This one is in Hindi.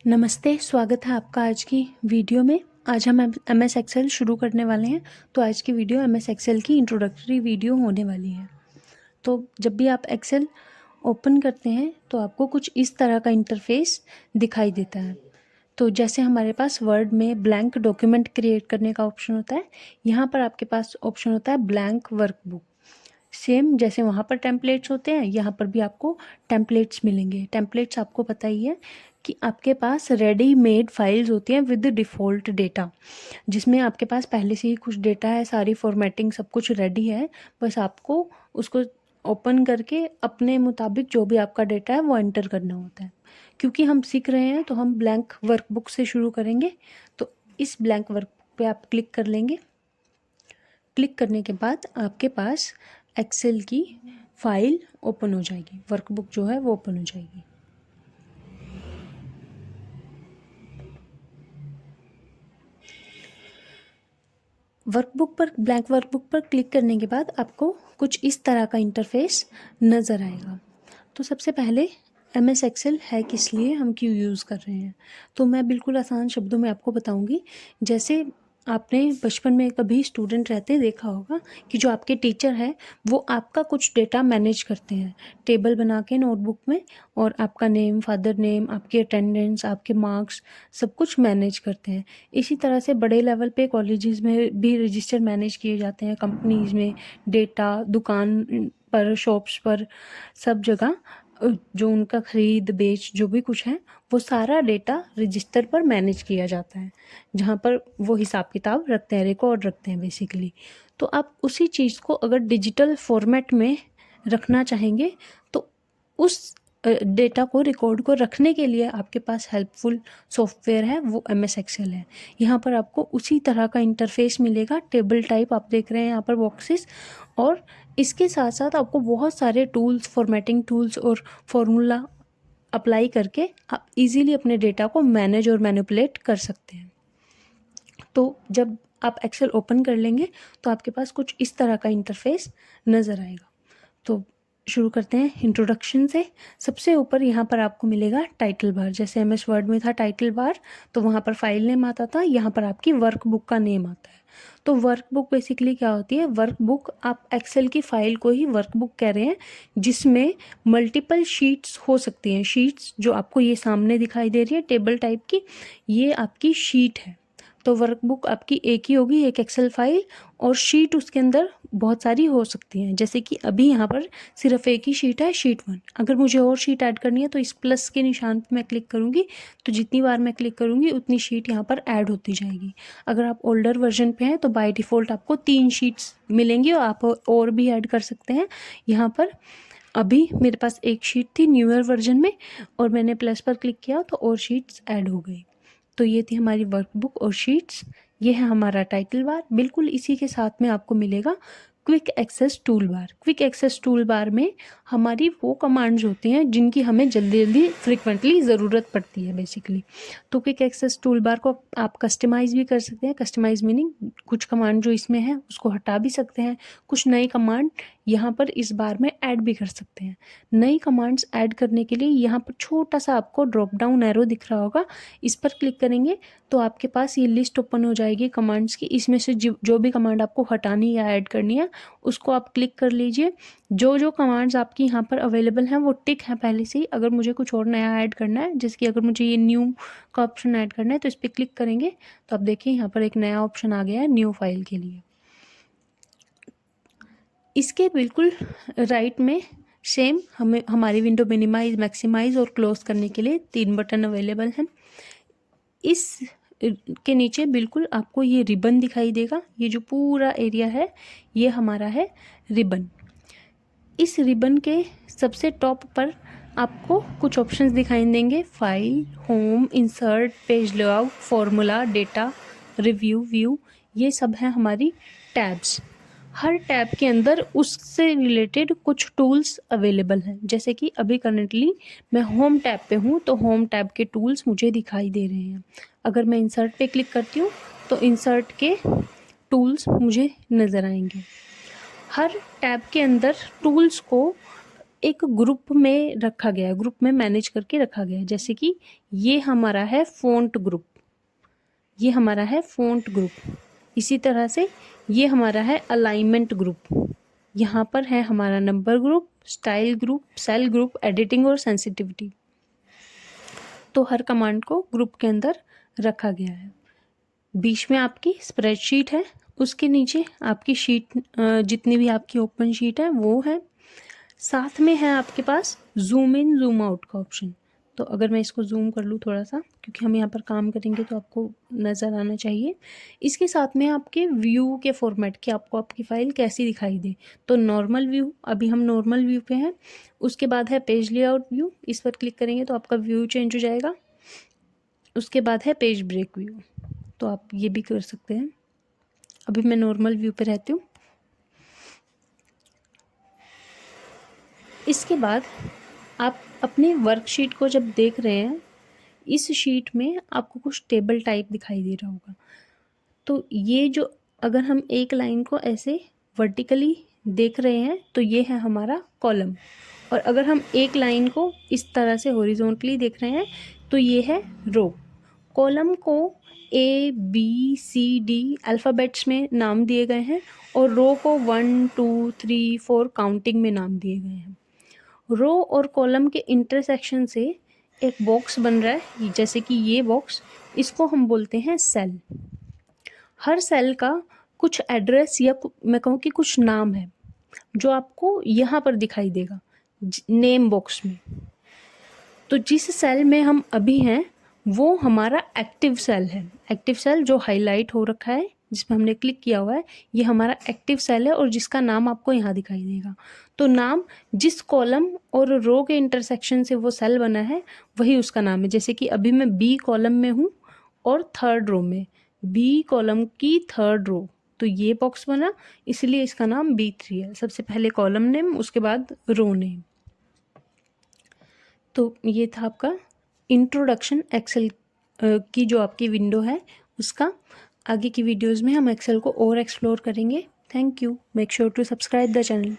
नमस्ते, स्वागत है आपका आज की वीडियो में। आज हम एम एस एक्सेल शुरू करने वाले हैं। तो आज की वीडियो एम एस एक्सेल की इंट्रोडक्टरी वीडियो होने वाली है। तो जब भी आप एक्सेल ओपन करते हैं तो आपको कुछ इस तरह का इंटरफेस दिखाई देता है। तो जैसे हमारे पास वर्ड में ब्लैंक डॉक्यूमेंट क्रिएट करने का ऑप्शन होता है, यहाँ पर आपके पास ऑप्शन होता है ब्लैंक वर्कबुक। सेम जैसे वहाँ पर टेम्पलेट्स होते हैं, यहाँ पर भी आपको टेम्पलेट्स मिलेंगे। टेम्पलेट्स आपको पता ही है कि आपके पास रेडी मेड फाइल्स होती हैं विद डिफ़ॉल्ट डेटा, जिसमें आपके पास पहले से ही कुछ डेटा है, सारी फॉर्मेटिंग सब कुछ रेडी है। बस आपको उसको ओपन करके अपने मुताबिक जो भी आपका डेटा है वो एंटर करना होता है। क्योंकि हम सीख रहे हैं तो हम ब्लैंक वर्कबुक से शुरू करेंगे। तो इस ब्लैंक वर्कबुक पे आप क्लिक कर लेंगे। क्लिक करने के बाद आपके पास एक्सेल की फाइल ओपन हो जाएगी, वर्कबुक जो है वो ओपन हो जाएगी। वर्कबुक पर ब्लैंक वर्कबुक पर क्लिक करने के बाद आपको कुछ इस तरह का इंटरफेस नज़र आएगा। तो सबसे पहले एम एस एक्सेल है किस लिए, हम क्यों यूज़ कर रहे हैं, तो मैं बिल्कुल आसान शब्दों में आपको बताऊंगी। जैसे आपने बचपन में कभी स्टूडेंट रहते देखा होगा कि जो आपके टीचर हैं वो आपका कुछ डेटा मैनेज करते हैं टेबल बना के नोटबुक में, और आपका नेम, फादर नेम, आपकी अटेंडेंस, आपके मार्क्स सब कुछ मैनेज करते हैं। इसी तरह से बड़े लेवल पे कॉलेजेस में भी रजिस्टर मैनेज किए जाते हैं, कंपनीज़ में डेटा, दुकान पर, शॉप्स पर, सब जगह जो उनका खरीद बेच जो भी कुछ है वो सारा डेटा रजिस्टर पर मैनेज किया जाता है, जहाँ पर वो हिसाब किताब रखते हैं, रिकॉर्ड रखते हैं बेसिकली। तो आप उसी चीज़ को अगर डिजिटल फॉर्मेट में रखना चाहेंगे तो उस डेटा को, रिकॉर्ड को रखने के लिए आपके पास हेल्पफुल सॉफ्टवेयर है, वो एम एस एक्सेल है। यहाँ पर आपको उसी तरह का इंटरफेस मिलेगा, टेबल टाइप आप देख रहे हैं यहाँ पर बॉक्सेस, और इसके साथ साथ आपको बहुत सारे टूल्स, फॉर्मेटिंग टूल्स और फॉर्मूला अप्लाई करके आप इजीली अपने डेटा को मैनेज और मैनिपुलेट कर सकते हैं। तो जब आप एक्सेल ओपन कर लेंगे तो आपके पास कुछ इस तरह का इंटरफेस नज़र आएगा। तो शुरू करते हैं इंट्रोडक्शन से। सबसे ऊपर यहाँ पर आपको मिलेगा टाइटल बार। जैसे एम एस वर्ड में था टाइटल बार, तो वहाँ पर फाइल नेम आता था, यहाँ पर आपकी वर्कबुक का नेम आता है। तो वर्कबुक बेसिकली क्या होती है? वर्कबुक, आप एक्सेल की फाइल को ही वर्कबुक कह रहे हैं, जिसमें मल्टीपल शीट्स हो सकती हैं। शीट्स जो आपको ये सामने दिखाई दे रही है टेबल टाइप की, ये आपकी शीट है। तो वर्कबुक आपकी एक ही होगी, एक एक्सेल फाइल, और शीट उसके अंदर बहुत सारी हो सकती हैं। जैसे कि अभी यहाँ पर सिर्फ एक ही शीट है, शीट 1। अगर मुझे और शीट ऐड करनी है तो इस प्लस के निशान पर मैं क्लिक करूँगी, तो जितनी बार मैं क्लिक करूँगी उतनी शीट यहाँ पर ऐड होती जाएगी। अगर आप ओल्डर वर्जन पे हैं तो बाय डिफ़ॉल्ट आपको 3 शीट्स मिलेंगी, और आप और भी ऐड कर सकते हैं। यहाँ पर अभी मेरे पास एक शीट थी न्यूअर वर्जन में, और मैंने प्लस पर क्लिक किया तो और शीट्स ऐड हो गई। तो ये थी हमारी वर्कबुक और शीट्स। ये है हमारा टाइटल बार। बिल्कुल इसी के साथ में आपको मिलेगा quick access tool bar. Quick access tool bar में हमारी वो कमांड्स होती हैं जिनकी हमें जल्दी जल्दी फ्रिक्वेंटली ज़रूरत पड़ती है बेसिकली। तो क्विक एक्सेस टूल बार को आप कस्टमाइज़ भी कर सकते हैं। कस्टमाइज़ मीनिंग कुछ कमांड जो इसमें है उसको हटा भी सकते हैं, कुछ नई कमांड यहाँ पर इस बार में ऐड भी कर सकते हैं। नई कमांड्स ऐड करने के लिए यहाँ पर छोटा सा आपको ड्रॉप डाउन एरो दिख रहा होगा, इस पर क्लिक करेंगे तो आपके पास ये लिस्ट ओपन हो जाएगी कमांड्स की। इसमें से जो भी कमांड आपको हटानी या ऐड करनी है उसको आप क्लिक कर लीजिए। जो जो कमांड्स आपकी यहाँ पर अवेलेबल हैं वो टिक है पहले से ही। अगर मुझे कुछ और नया ऐड करना है, जैसे कि अगर मुझे ये न्यू का ऑप्शन ऐड करना है, तो इस पर क्लिक करेंगे तो आप देखिए यहाँ पर एक नया ऑप्शन आ गया है न्यू फाइल के लिए। इसके बिल्कुल राइट में सेम हमारी विंडो मिनिमाइज, मैक्सिमाइज और क्लोज करने के लिए 3 बटन अवेलेबल हैं। इस के नीचे बिल्कुल आपको ये रिबन दिखाई देगा। ये जो पूरा एरिया है ये हमारा है रिबन। इस रिबन के सबसे टॉप पर आपको कुछ ऑप्शंस दिखाई देंगे: file, home, insert, page layout, formula, data, review, view. ये सब हैं हमारी टैब्स। हर टैब के अंदर उससे रिलेटेड कुछ टूल्स अवेलेबल हैं। जैसे कि अभी करंटली मैं होम टैब पे हूँ तो होम टैब के टूल्स मुझे दिखाई दे रहे हैं। अगर मैं इंसर्ट पे क्लिक करती हूँ तो इंसर्ट के टूल्स मुझे नज़र आएंगे। हर टैब के अंदर टूल्स को एक ग्रुप में रखा गया है, ग्रुप में मैनेज करके रखा गया है। जैसे कि ये हमारा है फ़ॉन्ट ग्रुप, ये हमारा है फ़ॉन्ट ग्रुप। इसी तरह से ये हमारा है अलाइनमेंट ग्रुप। यहाँ पर है हमारा number group, style group, cell group, editing और सेंसिटिविटी। तो हर कमांड को ग्रुप के अंदर रखा गया है। बीच में आपकी स्प्रेडशीट है, उसके नीचे आपकी शीट जितनी भी आपकी ओपन शीट है वो है। साथ में है आपके पास जूम इन जूम आउट का ऑप्शन। तो अगर मैं इसको जूम कर लूँ थोड़ा सा, क्योंकि हम यहाँ पर काम करेंगे तो आपको नज़र आना चाहिए। इसके साथ में आपके व्यू के फॉर्मेट कि आपको आपकी फ़ाइल कैसी दिखाई दे। तो नॉर्मल व्यू, अभी हम नॉर्मल व्यू पे हैं। उसके बाद है पेज लेआउट व्यू, इस पर क्लिक करेंगे तो आपका व्यू चेंज हो जाएगा। उसके बाद है पेज ब्रेक व्यू, तो आप ये भी कर सकते हैं। अभी मैं नॉर्मल व्यू पे रहती हूँ। इसके बाद आप अपनी वर्कशीट को जब देख रहे हैं, इस शीट में आपको कुछ टेबल टाइप दिखाई दे रहा होगा। तो ये जो, अगर हम एक लाइन को ऐसे वर्टिकली देख रहे हैं तो ये है हमारा कॉलम, और अगर हम एक लाइन को इस तरह से हॉरिजॉन्टली देख रहे हैं तो ये है रो। कॉलम को ABCD अल्फ़ाबेट्स में नाम दिए गए हैं और रो को 1 2 3 4 काउंटिंग में नाम दिए गए हैं। रो और कॉलम के इंटरसेक्शन से एक बॉक्स बन रहा है, जैसे कि ये बॉक्स, इसको हम बोलते हैं सेल। हर सेल का कुछ एड्रेस या मैं कहूँ कि कुछ नाम है जो आपको यहाँ पर दिखाई देगा नेम बॉक्स में। तो जिस सेल में हम अभी हैं वो हमारा एक्टिव सेल है। एक्टिव सेल जो हाईलाइट हो रखा है, जिस पर हमने क्लिक किया हुआ है, ये हमारा एक्टिव सेल है और जिसका नाम आपको यहाँ दिखाई देगा। तो नाम जिस कॉलम और रो के इंटरसेक्शन से वो सेल बना है वही उसका नाम है। जैसे कि अभी मैं B कॉलम में हूँ और थर्ड रो में, B कॉलम की थर्ड रो, तो ये बॉक्स बना, इसलिए इसका नाम B3 है। सबसे पहले कॉलम नेम, उसके बाद रो नेम। तो ये था आपका इंट्रोडक्शन एक्सेल की जो आपकी विंडो है उसका। आगे की वीडियोज़ में हम एक्सेल को और एक्सप्लोर करेंगे। Thank you. Make sure to subscribe the channel.